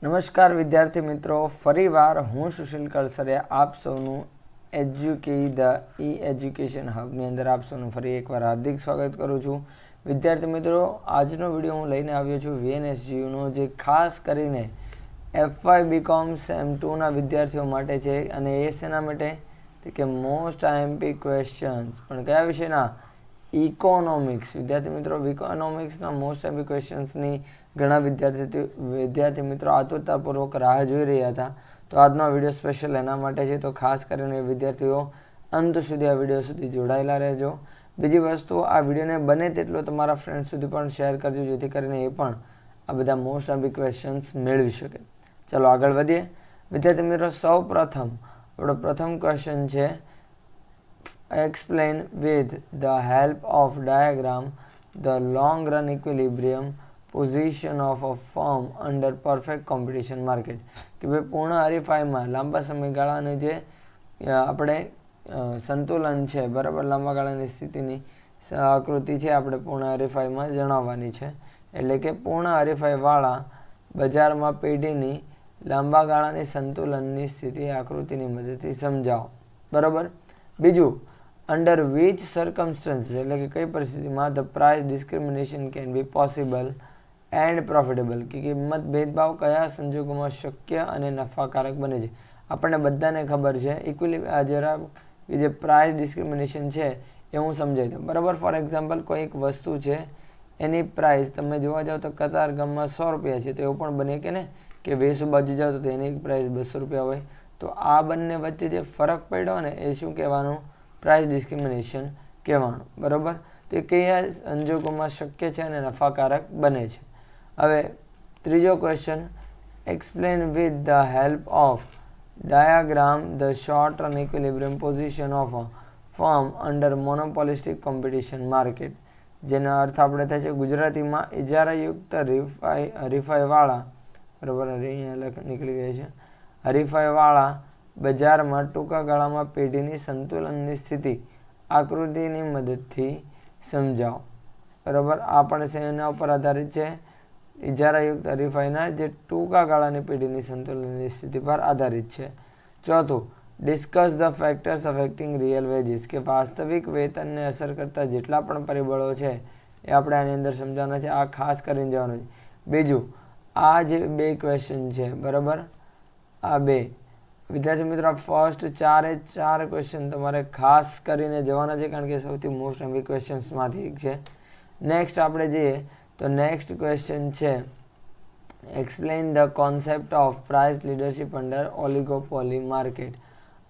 નમસ્કાર વિદ્યાર્થી મિત્રો, ફરીવાર હું સુશીલ કળસરિયા આપ સૌનું એજ્યુકેશન હબની અંદર આપ સૌનું ફરી એકવાર હાર્દિક સ્વાગત કરું છું. વિદ્યાર્થી મિત્રો, આજનો વિડીયો હું લઈને આવ્યો છું VNSGUનો, જે ખાસ કરીને FY BCom સેમ 2ના વિદ્યાર્થીઓ માટે છે. અને એ શેના માટે કે મોસ્ટ IMP ક્વેશ્ચન્સ, પણ કયા વિષયના? ઇકોનોમિક્સ. વિદ્યાર્થી મિત્રો, ઇકોનોમિક્સના મોસ્ટ IMP ક્વેશ્ચન્સની ઘણા વિદ્યાર્થી મિત્રો આતુરતાપૂર્વક રાહ જોઈ રહ્યા હતા. તો આજનો વિડીયો સ્પેશિયલ એના માટે છે. તો ખાસ કરીને વિદ્યાર્થીઓ અંત સુધી આ વિડીયો સુધી જોડાયેલા રહેજો. બીજી વસ્તુ, આ વિડીયોને બને તેટલો તમારા ફ્રેન્ડ સુધી પણ શેર કરજો, જેથી કરીને એ પણ આ બધા મોસ્ટ IMP ક્વેશ્ચન્સ મેળવી શકે. ચલો આગળ વધીએ. વિદ્યાર્થી મિત્રો, સૌ પ્રથમ આપણો પ્રથમ ક્વેશ્ચન છે, explain with the help of diagram the long run equilibrium position of a firm under perfect competition market. કે ભાઈ પૂર્ણ હરીફાઈમાં લાંબા સમયગાળાની જે આપણે સંતુલન છે, બરાબર, લાંબા ગાળાની સ્થિતિની આકૃતિ છે, આપણે પૂર્ણ હરીફાઈમાં જણાવવાની છે. એટલે કે પૂર્ણ હરીફાઈવાળા બજારમાં પેઢીની લાંબા ગાળાની સંતુલનની સ્થિતિ આકૃતિની મદદથી સમજાવો. બરાબર. બીજું, અંડર વિચ સર્કમસ્ટન્સીસ, એટલે કે કઈ પરિસ્થિતિમાં the price discrimination can be possible and profitable, કે કિંમત ભેદભાવ કયા સંજોગોમાં શક્ય અને નફાકારક બને છે. આપણને બધાને ખબર છે જે પ્રાઇસ ડિસ્ક્રિમિનેશન છે એ હું સમજાવી દઉં. બરાબર. ફોર એક્ઝામ્પલ, કોઈ એક વસ્તુ છે, એની પ્રાઇસ તમે જોવા જાઓ તો કતારગામમાં 100 રૂપિયા છે, તો એવું પણ બને કે ને કે વેસુ બાજુ જાઓ તો એની પ્રાઇસ 200 રૂપિયા હોય. તો આ બંને વચ્ચે જે ફરક પડ્યો ને એ શું કહેવાનું? પ્રાઇસ ડિસ્ક્રિમિનેશન કહેવાનું. બરાબર. તો એ કયા સંજોગોમાં શક્ય છે અને નફાકારક બને છે. હવે ત્રીજો question, explain with the help of diagram the short run equilibrium position of a firm under monopolistic competition market. જેના અર્થ આપણે થાય છે ગુજરાતીમાં ઇજારાયુક્ત હરીફાઈવાળા, બરાબર, અહીંયા નીકળી ગઈ છે, હરીફાઈવાળા બજારમાં ટૂંકા ગાળામાં પેઢીની સંતુલનની સ્થિતિ આકૃતિની મદદથી સમજાવો. બરાબર. આ પણ એના ઉપર આધારિત છે, ઇજારાયુક્ત હરીફાઈના જે ટૂંકા ગાળાની પેઢીની સંતુલનની સ્થિતિ પર આધારિત છે. ચોથું, discuss the factors affecting real veggies, કે વાસ્તવિક વેતનને અસર કરતા જેટલા પણ પરિબળો છે એ આપણે આની અંદર સમજાવવાના છે. આ ખાસ કરીને જવાનું છે. બીજું, આ જે બે ક્વેશ્ચન છે, બરાબર, આ બે વિદ્યાર્થી મિત્રો, ફર્સ્ટ ચાર ક્વેશ્ચન તમારે ખાસ કરીને જવાના છે, કારણ કે સૌથી મોસ્ટ IMP ક્વેશ્ચન્સમાંથી એક છે. નેક્સ્ટ આપણે જઈએ તો નેક્સ્ટ ક્વેશ્ચન છે, explain the concept of price leadership under oligopoly market.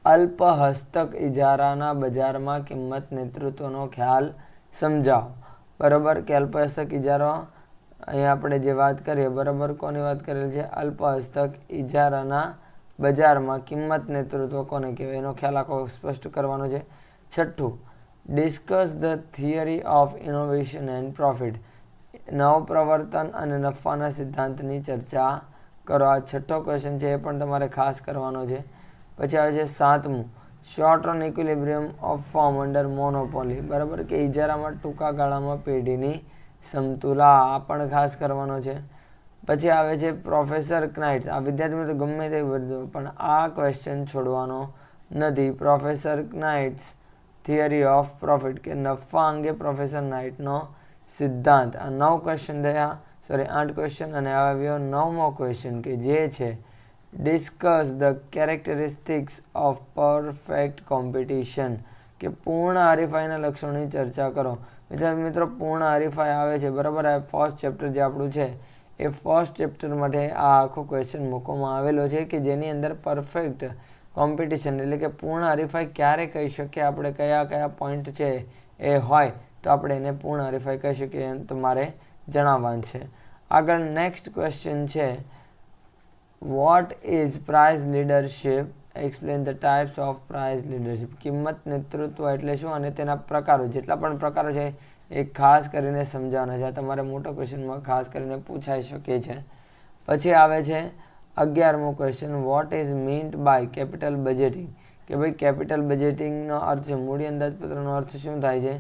અલ્પ હસ્તક ઇજારાના બજારમાં કિંમત નેતૃત્વનો ખ્યાલ સમજાવો. બરાબર. કે અલ્પ હસ્તક ઇજારો, અહીંયા આપણે જે વાત કરીએ, બરાબર, કોની વાત કરેલ છે? અલ્પ હસ્તક ઇજારાના બજારમાં કિંમત નેતૃત્વ કોને કહેવાય, એનો ખ્યાલ આખો સ્પષ્ટ કરવાનો છે. છઠ્ઠું, discuss the theory of innovation and profit. નવપ્રવર્તન અને નફાના સિદ્ધાંતની ચર્ચા કરો. આ છઠ્ઠો ક્વેશ્ચન છે, એ પણ તમારે ખાસ કરવાનો છે. પછી આવે છે સાતમું, short run equilibrium of firm under monopoly. બરાબર. કે ઇજારામાં ટૂંકા ગાળામાં પેઢીની સમતુલા, આ પણ ખાસ કરવાનો છે. પછી આવે છે પ્રોફેસર ક્નાઇટ્સ. આ વિદ્યાર્થી મિત્રો ગમે તે બધું, પણ આ ક્વેશ્ચન છોડવાનો નથી. પ્રોફેસર ક્નાઇટ્સ થિયરી ઓફ પ્રોફિટ, કે નફા અંગે પ્રોફેસર નાઇટનો સિદ્ધાંત. આ 9 ક્વેશ્ચન થયા, 8 ક્વેશ્ચન. અને આવ્યો 9મો ક્વેશ્ચન, કે જે છે discuss the characteristics of perfect competition, કે પૂર્ણ હરીફાઈના લક્ષણોની ચર્ચા કરો. વિદ્યાર્થી મિત્રો, પૂર્ણ હરીફાઈ આવે છે, બરાબર, આ ફર્સ્ટ ચેપ્ટર જે આપણું છે એ ફર્સ્ટ ચેપ્ટર માટે આ આખો ક્વેશ્ચન મૂકવામાં આવેલો છે, કે જેની અંદર પરફેક્ટ કોમ્પિટિશન એટલે કે પૂર્ણ હરીફાઈ ક્યારે કહી શકીએ આપણે, કયા પોઈન્ટ છે એ હોય તો આપણે એને પૂર્ણ હરીફાઈ કહી શકીએ, એમ તમારે જણાવવાનું છે. આગળ નેક્સ્ટ ક્વેશ્ચન છે, what is price leadership, explain the types of price leadership. કિંમત નેતૃત્વ એટલે શું અને તેના પ્રકારો, જેટલા પણ પ્રકારો છે એ ખાસ કરીને સમજાવવાના છે. તમારે મોટો ક્વેશ્ચનમાં ખાસ કરીને પૂછાઈ શકે છે. પછી આવે છે 11મો question, what is meant by capital budgeting, કે ભાઈ કેપિટલ બજેટિંગનો અર્થ છે, મૂડી અંદાજપત્રનો અર્થ શું થાય છે?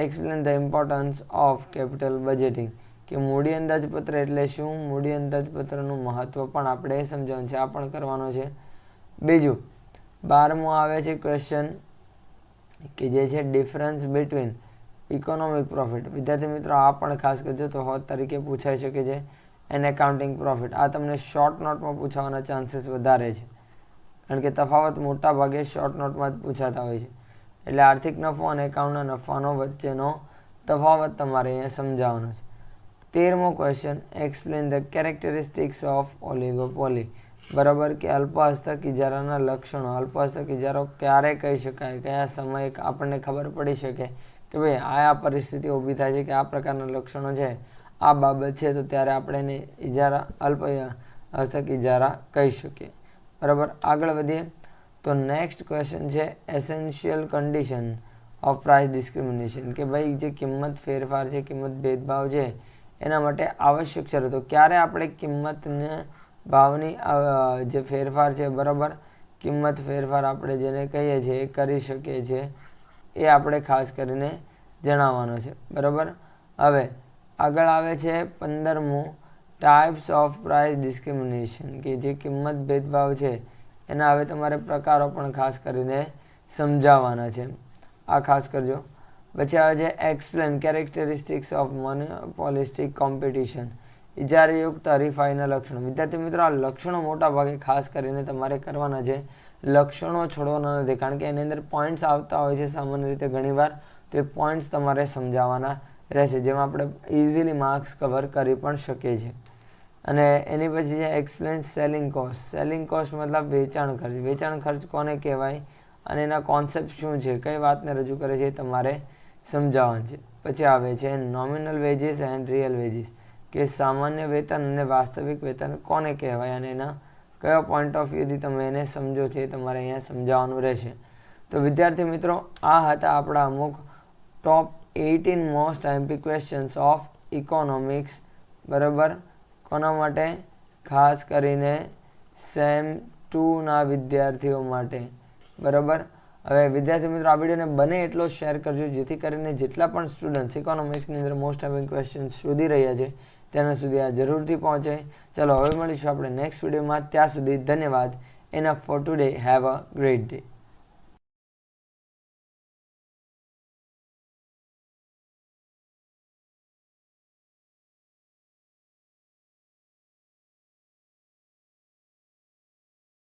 Explain the importance of capital budgeting, કે મૂડી અંદાજપત્ર એટલે શું, મૂડી અંદાજપત્રનું મહત્ત્વ પણ આપણે સમજાવવાનું છે, આ પણ કરવાનો છે. બીજું 12મું આવે છે ક્વેશ્ચન કે જે છે ડિફરન્સ બિટવીન ઇકોનોમિક પ્રોફિટ. વિદ્યાર્થી મિત્રો આ પણ ખાસ કરજો, તો હોત તરીકે પૂછાઈ શકે છે, એન્ડ એકાઉન્ટિંગ પ્રોફિટ. આ તમને શોર્ટ નોટમાં પૂછાવાના ચાન્સીસ વધારે છે, કારણ કે તફાવત મોટા ભાગે શોર્ટ નોટમાં જ પૂછાતા હોય છે. એટલે આર્થિક નફો અને એકાઉન્ટના નફાનો વચ્ચેનો તફાવત તમારે અહીંયા સમજાવવાનો છે. 13મો question explain the characteristics of oligopoly. બરાબર, કે અલ્પહસ્તક ઇજારાના લક્ષણો. અલ્પહસ્તક ઇજારો ક્યારે કહી શકાય, કયા સમયે આપણને ખબર પડી શકે કે ભાઈ આ પરિસ્થિતિ ઊભી થાય છે કે આ પ્રકારના લક્ષણો છે, આ બાબત છે, તો ત્યારે આપણે એને ઇજારા અલ્પહસ્તક ઇજારા કહી શકીએ. બરાબર, આગળ વધીએ તો નેક્સ્ટ ક્વેશ્ચન છે essential condition of price discrimination. કે ભાઈ જે કિંમત ફેરફાર છે, કિંમત ભેદભાવ છે, એના માટે આવશ્યક શરતો. ક્યારે આપણે કિંમતને ભાવની જે ફેરફાર છે, બરાબર, કિંમત ફેરફાર આપણે જેને કહીએ છીએ એ કરી શકીએ છીએ, એ આપણે ખાસ કરીને જણાવવાનો છે. બરાબર, હવે આગળ આવે છે 15મું ટાઈપ્સ ઓફ પ્રાઇસ ડિસ્ક્રિમિનેશન. કે જે કિંમત ભેદભાવ છે એના હવે તમારે પ્રકારો પણ ખાસ કરીને સમજાવવાના છે, આ ખાસ કરજો. પછી આવે છે એક્સપ્લેન કેરેક્ટરિસ્ટિક્સ ઓફ મોનોપોલિસ્ટિક કોમ્પિટિશન. ઇજારાયુક્ત હરીફાઈના લક્ષણો. વિદ્યાર્થી મિત્રો આ લક્ષણો મોટા ભાગે ખાસ કરીને તમારે કરવાના છે, લક્ષણો છોડવાના નથી, કારણ કે એની અંદર પોઈન્ટ્સ આવતા હોય છે સામાન્ય રીતે ઘણીવાર, તો એ પોઈન્ટ્સ તમારે સમજાવવાના રહેશે, જેમાં આપણે ઇઝીલી માર્ક્સ કવર કરી પણ શકીએ છીએ. અને એની પછી છે explain selling cost. Selling cost મતલબ વેચાણ ખર્ચ. વેચાણ ખર્ચ કોને કહેવાય અને એના કોન્સેપ્ટ શું છે, કઈ વાતને રજૂ કરે છે, એ તમારે સમજાવવાનું છે. પછી આવે છે nominal veggies and real veggies. કે સામાન્ય વેતન અને વાસ્તવિક વેતન કોને કહેવાય અને એના કયો પોઈન્ટ ઓફ વ્યૂથી તમે એને સમજો છો, એ તમારે અહીંયા સમજાવવાનું રહેશે. તો વિદ્યાર્થી મિત્રો આ હતા આપણા અમુક ટોપ 18 most IMP questions of economics. બરાબર, કોના માટે, ખાસ કરીને સેમ 2ના વિદ્યાર્થીઓ માટે. બરાબર, હવે વિદ્યાર્થી મિત્રો આ વિડીયોને બને એટલો શેર કરજો, જેથી કરીને જેટલા પણ સ્ટુડન્ટ્સ ઇકોનોમિક્સની અંદર મોસ્ટ આઈએમપી ક્વેશ્ચન્સ શોધી રહ્યા છે તેના સુધી આ જરૂરથી પહોંચે. ચલો હવે મળીશું આપણે નેક્સ્ટ વિડીયોમાં. ત્યાં સુધી ધન્યવાદ. Enough four today. Have a great day.